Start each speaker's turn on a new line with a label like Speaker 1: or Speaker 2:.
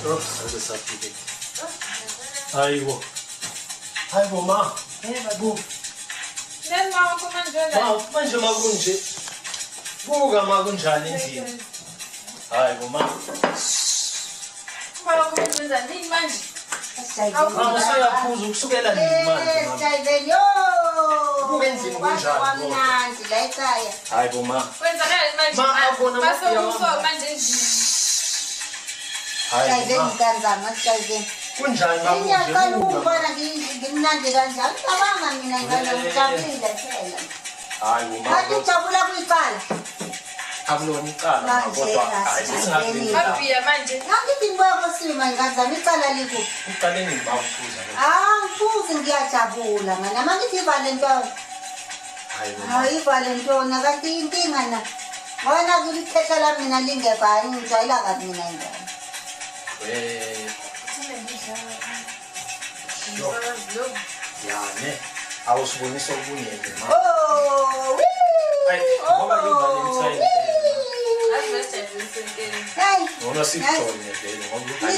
Speaker 1: Oh, sesafike. Hayibo. Hayibo ma. Babu.
Speaker 2: Mama kumanje la.
Speaker 1: Ma, manje makunje. Buka makunjani endlini. Hayibo ma.
Speaker 2: Mama kumanje nini manje?
Speaker 1: Mama usuyaphuza ukusukela nini manje mama?
Speaker 3: Sayivelo.
Speaker 1: Buka endlini kunjani?
Speaker 3: Kwamnandi la ekhaya.
Speaker 1: Hayibo ma.
Speaker 2: Kwenzakala manje?
Speaker 1: Ma, abona
Speaker 2: base
Speaker 1: mafia
Speaker 2: uso
Speaker 1: wami.
Speaker 2: manje endlini.
Speaker 1: Hayibo
Speaker 3: Sayivelo
Speaker 1: ma.
Speaker 3: kanzama sayivelo.
Speaker 1: Kunjani
Speaker 3: Ngiyaqala
Speaker 1: makunje?
Speaker 3: ukubona ngimnandi kanjani. Cabanga mina ngijabulile phela.
Speaker 1: Hayibo ma.
Speaker 3: Ngathi ujabula kuyiqala.
Speaker 1: Akulona icala
Speaker 3: Manje,
Speaker 1: kodwa hayi
Speaker 3: asizeni.
Speaker 1: singavini.
Speaker 2: Babuya manje.
Speaker 3: Ngathi ngibona kosima ngazama icala likuphi.
Speaker 1: Uqale nini bawuphuza?
Speaker 3: Ngiphuzi ngiyajabula ngana mangithi ivalentona.
Speaker 1: Hayibo ma.
Speaker 3: Hayi ivalentona kanti inkinga na. Wona kulithetha la mina lingekho hayi ngijwayela kabi mina ingane.
Speaker 1: Yani awusibonisa ubungeke ma.
Speaker 3: Oh,
Speaker 1: Hayi ngoba i-Valentine
Speaker 2: Asibese nje.
Speaker 3: hey.
Speaker 1: ngona sikuthola ngeke ngoba